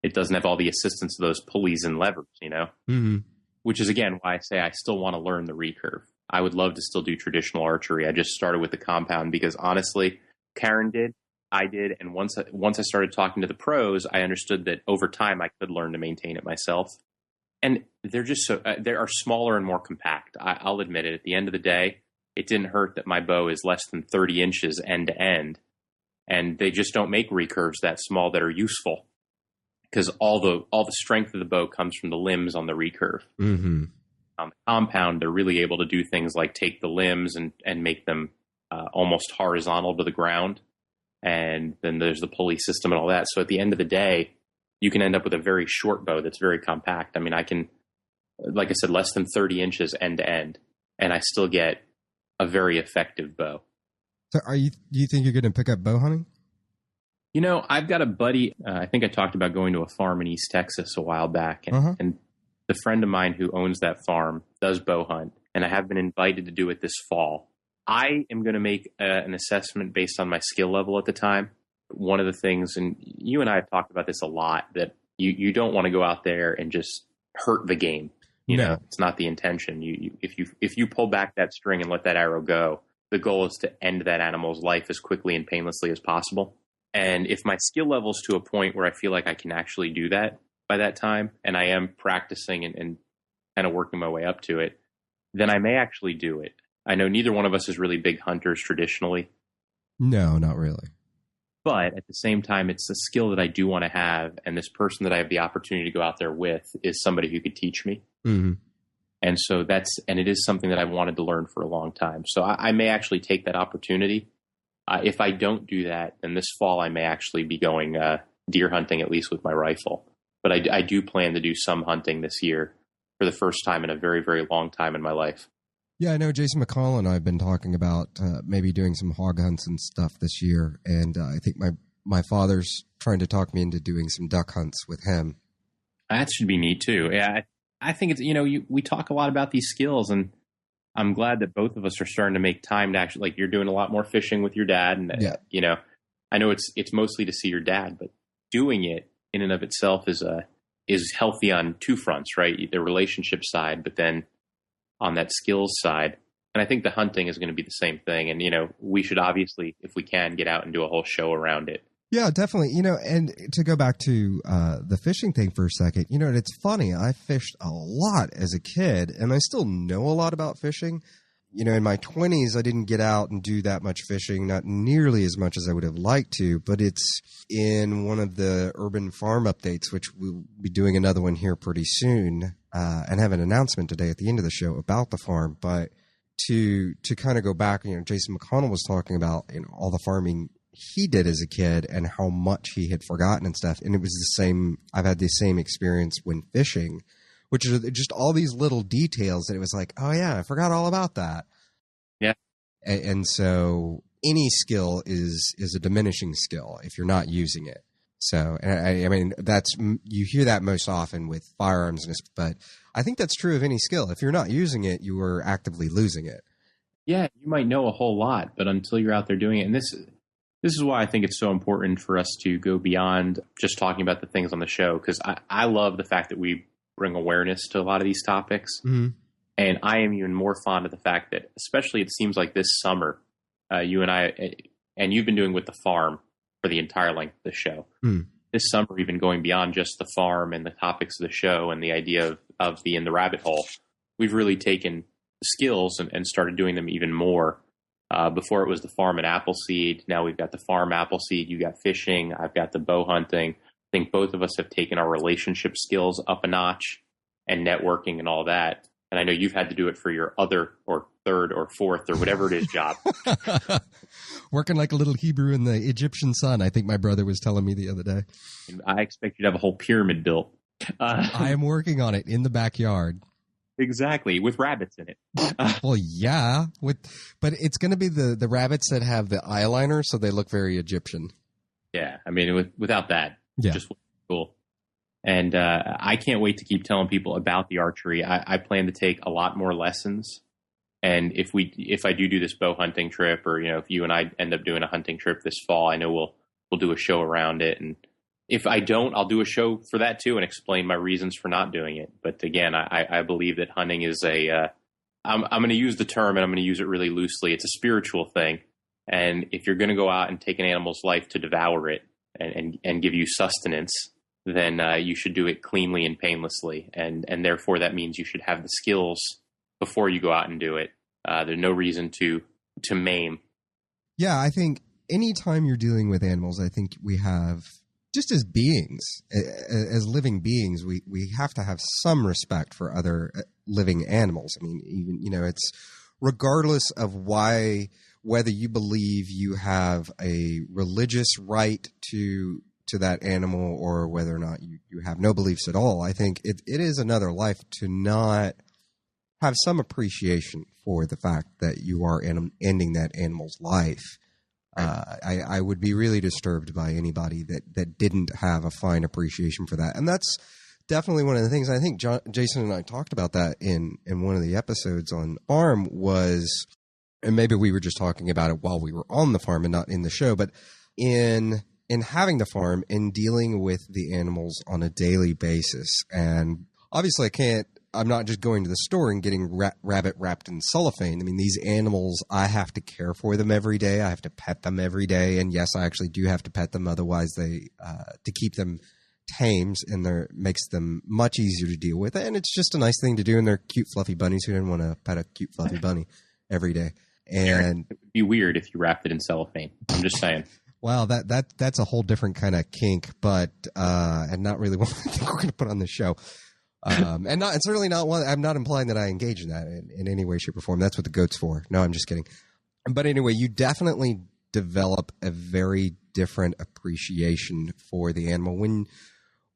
It doesn't have all the assistance of those pulleys and levers, Mm-hmm. Which is, again, why I say I still want to learn the Recurve. I would love to still do traditional archery. I just started with the compound because, honestly, Karen did, I did, and once I started talking to the pros, I understood that over time I could learn to maintain it myself. And they're just they are smaller and more compact. I'll admit it. At the end of the day, it didn't hurt that my bow is less than 30 inches end to end, and they just don't make Recurves that small that are useful, because all the strength of the bow comes from the limbs on the Recurve. Mm-hmm. On the compound, they're really able to do things like take the limbs and make them almost horizontal to the ground, and then there's the pulley system and all that. So at the end of the day, you can end up with a very short bow that's very compact. I mean, I can, like I said, less than 30 inches end to end, and I still get a very effective bow. So do you think you're going to pick up bow hunting? I've got a buddy, I think I talked about going to a farm in East Texas a while back, and the friend of mine who owns that farm does bow hunt, and I have been invited to do it this fall. I am going to make an assessment based on my skill level at the time. One of the things, and you and I have talked about this a lot, that you don't want to go out there and just hurt the game. It's not the intention. If you pull back that string and let that arrow go, the goal is to end that animal's life as quickly and painlessly as possible. And if my skill level is to a point where I feel like I can actually do that by that time, and I am practicing and kind of working my way up to it, then I may actually do it. I know neither one of us is really big hunters traditionally. No, not really. But at the same time, it's a skill that I do want to have. And this person that I have the opportunity to go out there with is somebody who could teach me. Mm-hmm. And so it is something that I've wanted to learn for a long time. So I may actually take that opportunity. If I don't do that, then this fall I may actually be going deer hunting, at least with my rifle. But I do plan to do some hunting this year for the first time in a very, very long time in my life. Yeah, I know Jason McCall and I have been talking about maybe doing some hog hunts and stuff this year. And I think my father's trying to talk me into doing some duck hunts with him. That should be neat too. Yeah, I think it's, we talk a lot about these skills, and I'm glad that both of us are starting to make time to actually, like, you're doing a lot more fishing with your dad. And, I know it's mostly to see your dad, but doing it in and of itself is healthy on two fronts, right? The relationship side, but then on that skills side, And I think the hunting is going to be the same thing. And, we should obviously, if we can, get out and do a whole show around it. Yeah, definitely. And to go back to the fishing thing for a second, it's funny. I fished a lot as a kid, and I still know a lot about fishing. In my 20s, I didn't get out and do that much fishing, not nearly as much as I would have liked to, but it's in one of the urban farm updates, which we'll be doing another one here pretty soon, and have an announcement today at the end of the show about the farm. But to kind of go back, Jason McConnell was talking about all the farming he did as a kid and how much he had forgotten and stuff. And it was the same. I've had the same experience when fishing, which is just all these little details that it was like, oh yeah, I forgot all about that. Yeah. And so any skill is a diminishing skill if you're not using it. So, and I mean, you hear that most often with firearms, but I think that's true of any skill. If you're not using it, you are actively losing it. Yeah. You might know a whole lot, but until you're out there doing it, and this is why I think it's so important for us to go beyond just talking about the things on the show. Cause I love the fact that we bring awareness to a lot of these topics. Mm-hmm. And I am even more fond of the fact that, especially it seems like this summer, you and I, and you've been doing with the farm for the entire length of the show. Mm. This summer, even going beyond just the farm and the topics of the show and the idea of being the rabbit hole, we've really taken the skills and started doing them even more. Before it was the farm and Appleseed. Now we've got the farm Appleseed. You got fishing. I've got the bow hunting. I think both of us have taken our relationship skills up a notch and networking and all that. And I know you've had to do it for your other or third or fourth or whatever it is job. Working like a little Hebrew in the Egyptian sun, I think my brother was telling me the other day. I expect you to have a whole pyramid built. I am working on it in the backyard. Exactly, with rabbits in it. Well, yeah, but it's going to be the rabbits that have the eyeliner, so they look very Egyptian. Yeah, I mean, without that, yeah, just cool. And I can't wait to keep telling people about the archery. I plan to take a lot more lessons. And if I do this bow hunting trip, or if you and I end up doing a hunting trip this fall, I know we'll do a show around it. And if I don't, I'll do a show for that too and explain my reasons for not doing it. But again, I believe that hunting is I'm going to use the term, and I'm going to use it really loosely. It's a spiritual thing. And if you're going to go out and take an animal's life to devour it and give you sustenance, then you should do it cleanly and painlessly. And therefore that means you should have the skills before you go out and do it. There's no reason to maim. Yeah, I think anytime you're dealing with animals, I think we have, just as beings, as living beings, we have to have some respect for other living animals. I mean, even, it's regardless of whether you believe you have a religious right to that animal or whether or not you have no beliefs at all. I think it is another life to not have some appreciation for the fact that you are ending that animal's life. I would be really disturbed by anybody that didn't have a fine appreciation for that. And that's definitely one of the things. I think Jason and I talked about that in one of the episodes on farm was, and maybe we were just talking about it while we were on the farm and not in the show, but in having the farm and dealing with the animals on a daily basis. And obviously I'm not just going to the store and getting rabbit wrapped in cellophane. I mean, these animals, I have to care for them every day. I have to pet them every day. And yes, I actually do have to pet them. Otherwise to keep them tames, and makes them much easier to deal with. And it's just a nice thing to do. And they're cute, fluffy bunnies. Who didn't want to pet a cute, fluffy bunny every day? And it would be weird if you wrapped it in cellophane. I'm just saying. Wow, that's a whole different kind of kink, but and not really one I think we're going to put on the show. And it's certainly not one. I'm not implying that I engage in that in any way, shape, or form. That's what the goat's for. No, I'm just kidding. But anyway, you definitely develop a very different appreciation for the animal when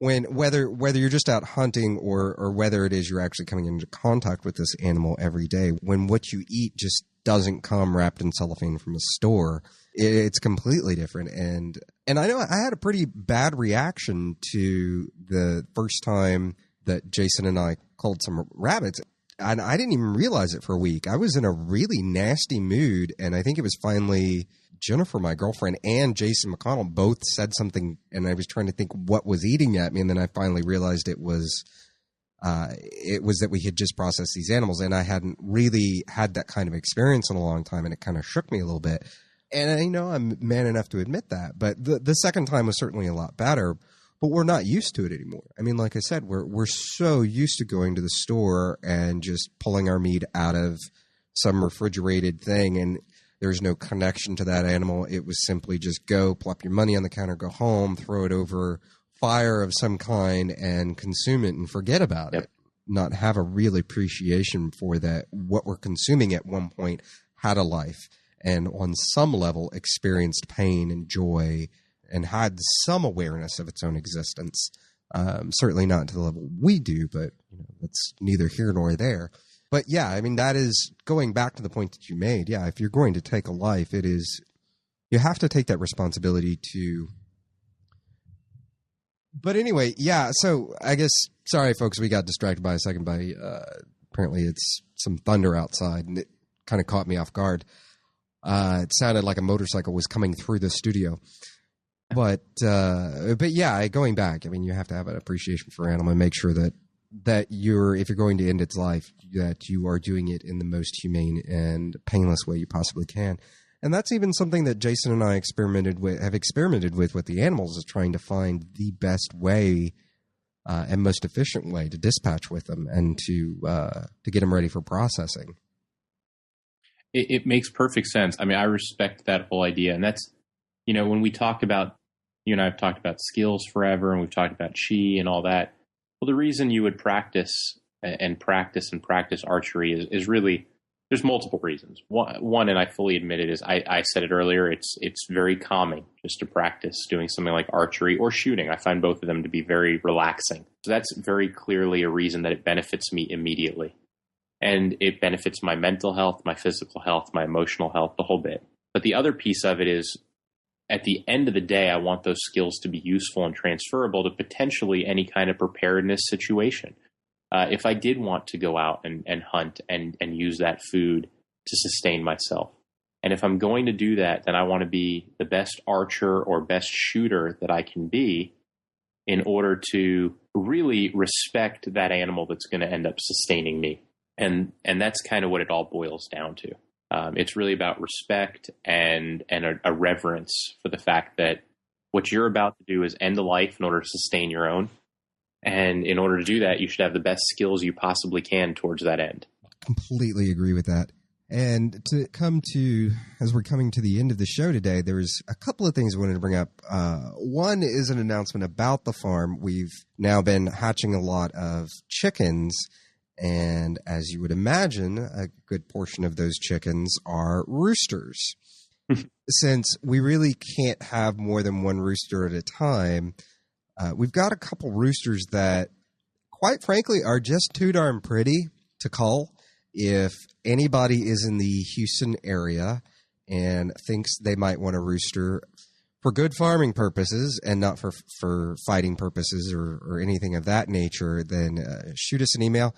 whether you're just out hunting or whether it is you're actually coming into contact with this animal every day. When what you eat just doesn't come wrapped in cellophane from a store, it's completely different. And I know I had a pretty bad reaction to the first time that Jason and I culled some rabbits, and I didn't even realize it for a week. I was in a really nasty mood, and I think it was finally Jennifer, my girlfriend, and Jason McConnell both said something, and I was trying to think what was eating at me, and then I finally realized it was it was that we had just processed these animals, and I hadn't really had that kind of experience in a long time, and it kind of shook me a little bit. And I know I'm man enough to admit that, but the second time was certainly a lot better. But we're not used to it anymore. I mean, like I said, we're so used to going to the store and just pulling our meat out of some refrigerated thing, and there's no connection to that animal. It was simply just go, plop your money on the counter, go home, throw it over fire of some kind, and consume it and forget about it. Not have a real appreciation for that. What we're consuming at one point had a life, and on some level experienced pain and joy, and had some awareness of its own existence. Certainly not to the level we do, but that's neither here nor there. But yeah, I mean, that is going back to the point that you made. Yeah, if you're going to take a life, you have to take that responsibility to. But anyway, yeah, so I guess, sorry folks, we got distracted by a second by, apparently it's some thunder outside, and it kind of caught me off guard. It sounded like a motorcycle was coming through the studio. But yeah, going back, I mean, you have to have an appreciation for animal and make sure that if you're going to end its life, that you are doing it in the most humane and painless way you possibly can. And that's even something that Jason and I have experimented with the animals, is trying to find the best way and most efficient way to dispatch with them and to get them ready for processing. It makes perfect sense. I mean, I respect that whole idea, and that's, when we talk about, you and I have talked about skills forever, and we've talked about chi and all that. Well, the reason you would practice archery is really, there's multiple reasons. One, and I fully admit it, is I said it earlier, it's very calming just to practice doing something like archery or shooting. I find both of them to be very relaxing. So that's very clearly a reason that it benefits me immediately. And it benefits my mental health, my physical health, my emotional health, the whole bit. But the other piece of it is, at the end of the day, I want those skills to be useful and transferable to potentially any kind of preparedness situation. If I did want to go out and hunt and use that food to sustain myself, and if I'm going to do that, then I want to be the best archer or best shooter that I can be in order to really respect that animal that's going to end up sustaining me. And that's kind of what it all boils down to. It's really about respect and a reverence for the fact that what you're about to do is end a life in order to sustain your own. And in order to do that, you should have the best skills you possibly can towards that end. Completely agree with that. And as we're coming to the end of the show today, there's a couple of things I wanted to bring up. One is an announcement about the farm. We've now been hatching a lot of chickens. And as you would imagine, a good portion of those chickens are roosters. Since we really can't have more than one rooster at a time, we've got a couple roosters that, quite frankly, are just too darn pretty to cull. If anybody is in the Houston area and thinks they might want a rooster for good farming purposes and not for fighting purposes or anything of that nature, then shoot us an email.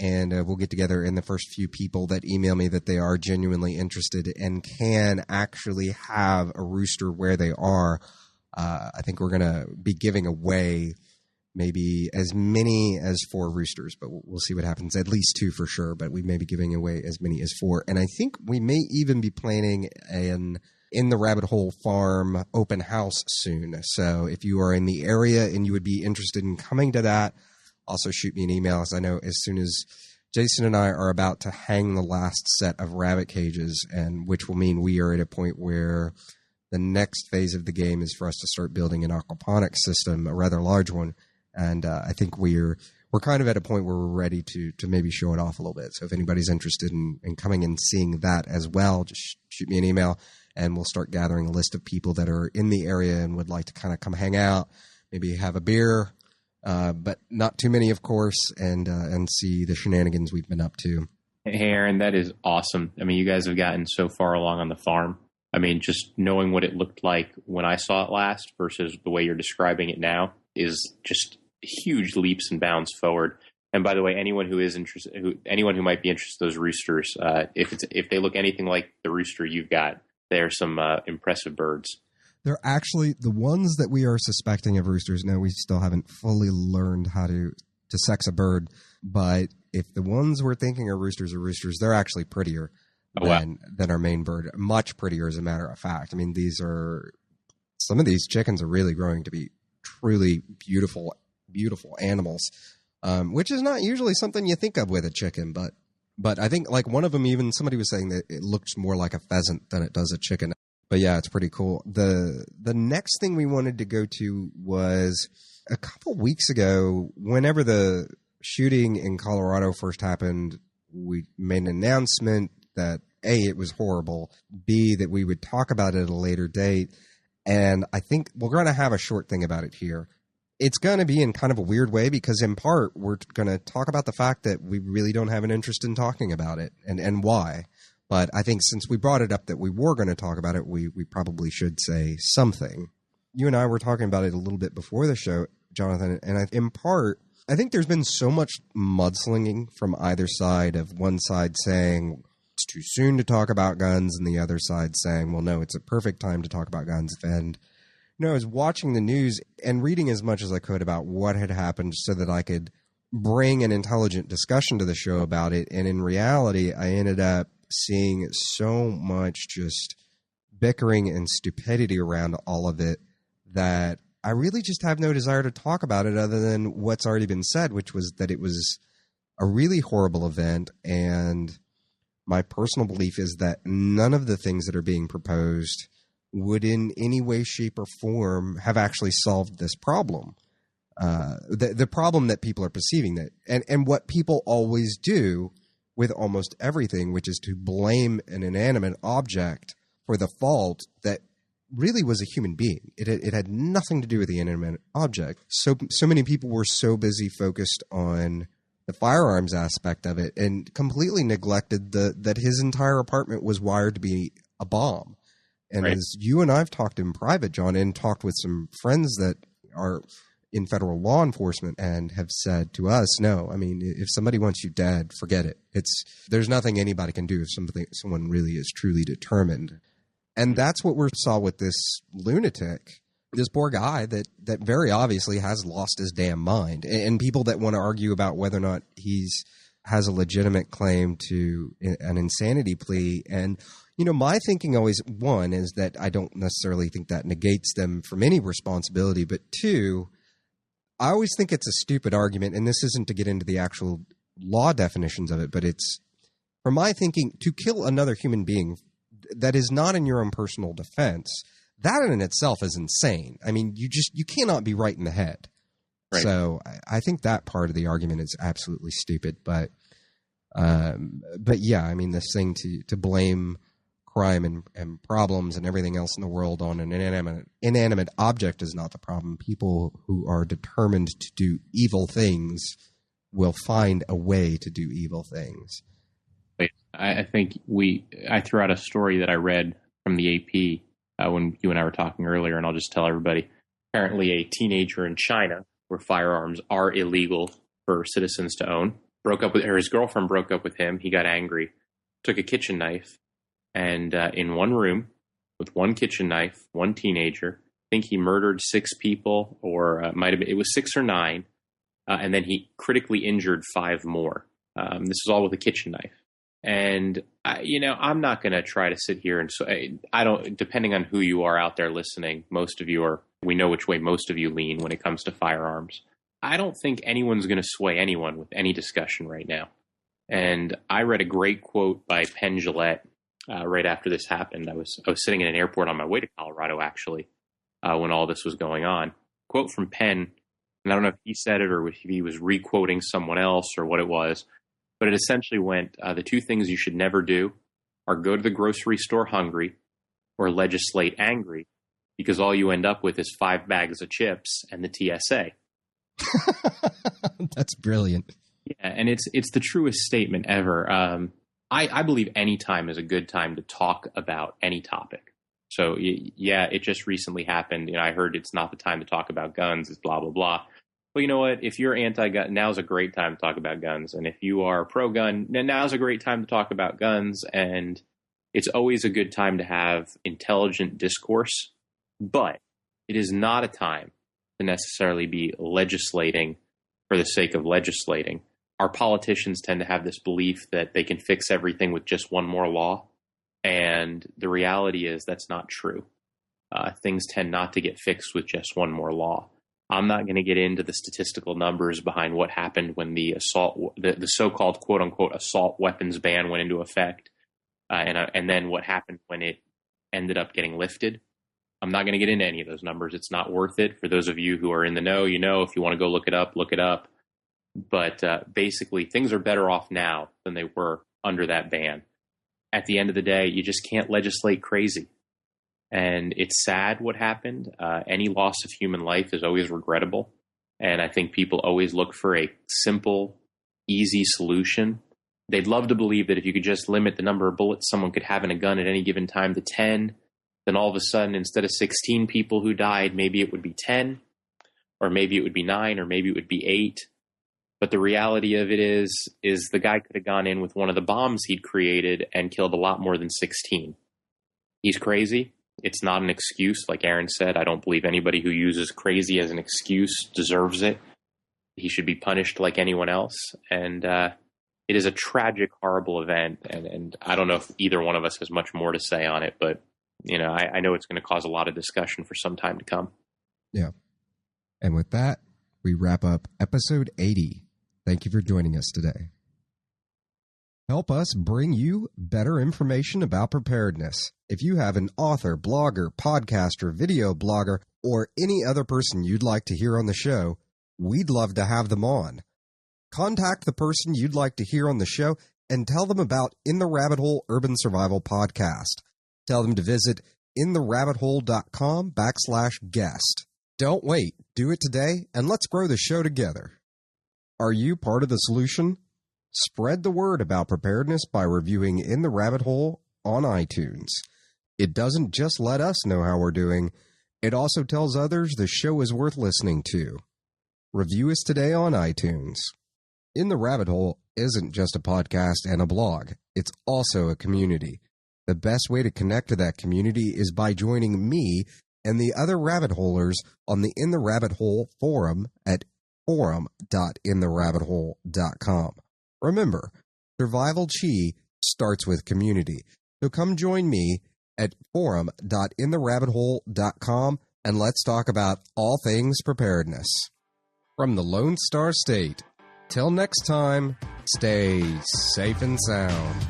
And we'll get together, and the first few people that email me that they are genuinely interested and can actually have a rooster where they are, I think we're going to be giving away maybe as many as 4 roosters, but we'll see what happens. At least 2 for sure, but we may be giving away as many as 4. And I think we may even be planning an In the Rabbit Hole Farm open house soon. So if you are in the area and you would be interested in coming to that, also shoot me an email, as I know as soon as Jason and I are about to hang the last set of rabbit cages, and which will mean we are at a point where the next phase of the game is for us to start building an aquaponics system, a rather large one. And I think we're kind of at a point where we're ready to maybe show it off a little bit. So if anybody's interested in coming and seeing that as well, just shoot me an email, and we'll start gathering a list of people that are in the area and would like to kind of come hang out, maybe have a beer, but not too many, of course, and see the shenanigans we've been up to. Hey, Aaron, that is awesome. I mean, you guys have gotten so far along on the farm. I mean, just knowing what it looked like when I saw it last versus the way you're describing it now is just huge leaps and bounds forward. And by the way, anyone who is interested, anyone who might be interested in those roosters, if they look anything like the rooster you've got, they're some impressive birds. They're actually the ones that we are suspecting of roosters. Now, we still haven't fully learned how to sex a bird. But if the ones we're thinking are roosters, they're actually prettier than our main bird. Much prettier, as a matter of fact. I mean, some of these chickens are really growing to be truly beautiful, beautiful animals, which is not usually something you think of with a chicken. But I think like one of them, even somebody was saying that it looks more like a pheasant than it does a chicken. But yeah, it's pretty cool. The next thing we wanted to go to was a couple weeks ago, whenever the shooting in Colorado first happened, we made an announcement that A, it was horrible, B, that we would talk about it at a later date. And I think we're going to have a short thing about it here. It's going to be in kind of a weird way because in part, we're going to talk about the fact that we really don't have an interest in talking about it and why. But I think since we brought it up that we were going to talk about it, we probably should say something. You and I were talking about it a little bit before the show, Jonathan, and in part, I think there's been so much mudslinging from either side, of one side saying it's too soon to talk about guns and the other side saying, well, no, it's a perfect time to talk about guns. And, I was watching the news and reading as much as I could about what had happened so that I could bring an intelligent discussion to the show about it. And in reality, I ended up seeing so much just bickering and stupidity around all of it that I really just have no desire to talk about it other than what's already been said, which was that it was a really horrible event. And my personal belief is that none of the things that are being proposed would in any way, shape, or form have actually solved this problem. The problem that people are perceiving, that and what people always do with almost everything, which is to blame an inanimate object for the fault that really was a human being. It had nothing to do with the inanimate object. So many people were so busy focused on the firearms aspect of it and completely neglected that his entire apartment was wired to be a bomb. And right. As you and I've talked in private, John, and talked with some friends that are in federal law enforcement and have said to us, no, I mean, if somebody wants you dead, forget it. There's nothing anybody can do if someone really is truly determined. And that's what we saw with this lunatic, this poor guy that very obviously has lost his damn mind. And people that want to argue about whether or not has a legitimate claim to an insanity plea. And, my thinking always, one, is that I don't necessarily think that negates them from any responsibility. But two, I always think it's a stupid argument. And this isn't to get into the actual law definitions of it, but it's, from my thinking, to kill another human being that is not in your own personal defense, that in itself is insane. I mean, you cannot be right in the head. Right. So I think that part of the argument is absolutely stupid. But yeah, I mean, this thing to blame crime and problems and everything else in the world on an inanimate object is not the problem. People who are determined to do evil things will find a way to do evil things. I think I threw out a story that I read from the AP when you and I were talking earlier, and I'll just tell everybody. Apparently a teenager in China, where firearms are illegal for citizens to own, his girlfriend broke up with him. He got angry, took a kitchen knife, and in one room with one kitchen knife, one teenager, I think he murdered 6 people, or it was 6 or 9, and then he critically injured 5 more. This is all with a kitchen knife. And, I'm not going to try to sit here and say, depending on who you are out there listening, we know which way most of you lean when it comes to firearms. I don't think anyone's going to sway anyone with any discussion right now. And I read a great quote by Penn Jillette right after this happened. I was sitting in an airport on my way to Colorado, actually, when all this was going on. Quote from Penn, and I don't know if he said it or if he was re-quoting someone else or what it was, but it essentially went, the 2 things you should never do are go to the grocery store hungry or legislate angry, because all you end up with is 5 bags of chips and the TSA. That's brilliant. Yeah, and it's the truest statement ever. I believe any time is a good time to talk about any topic. So, yeah, it just recently happened. I heard it's not the time to talk about guns. It's blah, blah, blah. Well, you know what? If you're anti-gun, now's a great time to talk about guns. And if you are pro-gun, then now's a great time to talk about guns. And it's always a good time to have intelligent discourse. But it is not a time to necessarily be legislating for the sake of legislating. our politicians tend to have this belief that they can fix everything with just one more law. And the reality is that's not true. Things tend not to get fixed with just one more law. I'm not going to get into the statistical numbers behind what happened when the so-called quote unquote assault weapons ban went into effect, and then what happened when it ended up getting lifted. I'm not going to get into any of those numbers. It's not worth it. For those of you who are in the know, if you want to go look it up, look it up. But basically, things are better off now than they were under that ban. At the end of the day, you just can't legislate crazy. And it's sad what happened. Any loss of human life is always regrettable. And I think people always look for a simple, easy solution. They'd love to believe that if you could just limit the number of bullets someone could have in a gun at any given time to 10, then all of a sudden, instead of 16 people who died, maybe it would be 10, or maybe it would be 9, or maybe it would be 8. But the reality of it is the guy could have gone in with one of the bombs he'd created and killed a lot more than 16. He's crazy. It's not an excuse. Like Aaron said, I don't believe anybody who uses crazy as an excuse deserves it. He should be punished like anyone else. And it is a tragic, horrible event. And I don't know if either one of us has much more to say on it, but I know it's going to cause a lot of discussion for some time to come. Yeah. And with that, we wrap up episode 80. Thank you for joining us today. Help us bring you better information about preparedness. If you have an author, blogger, podcaster, video blogger, or any other person you'd like to hear on the show, we'd love to have them on. Contact the person you'd like to hear on the show and tell them about In the Rabbit Hole Urban Survival Podcast. Tell them to visit intherabbithole.com/guest. Don't wait. Do it today, and let's grow the show together. Are you part of the solution? Spread the word about preparedness by reviewing In the Rabbit Hole on iTunes. It doesn't just let us know how we're doing, it also tells others the show is worth listening to. Review us today on iTunes. In the Rabbit Hole isn't just a podcast and a blog, it's also a community. The best way to connect to that community is by joining me and the other rabbit holers on the In the Rabbit Hole forum at forum.intherabbithole.com. Remember, survival chi starts with community. So come join me at forum.intherabbithole.com and let's talk about all things preparedness. From the Lone Star State, till next time, stay safe and sound.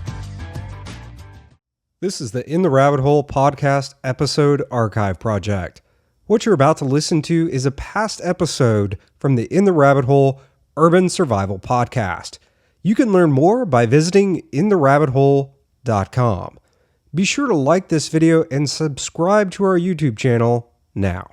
This is the In the Rabbit Hole podcast episode archive project. What you're about to listen to is a past episode from the In the Rabbit Hole Urban Survival Podcast. You can learn more by visiting intherabbithole.com. Be sure to like this video and subscribe to our YouTube channel now.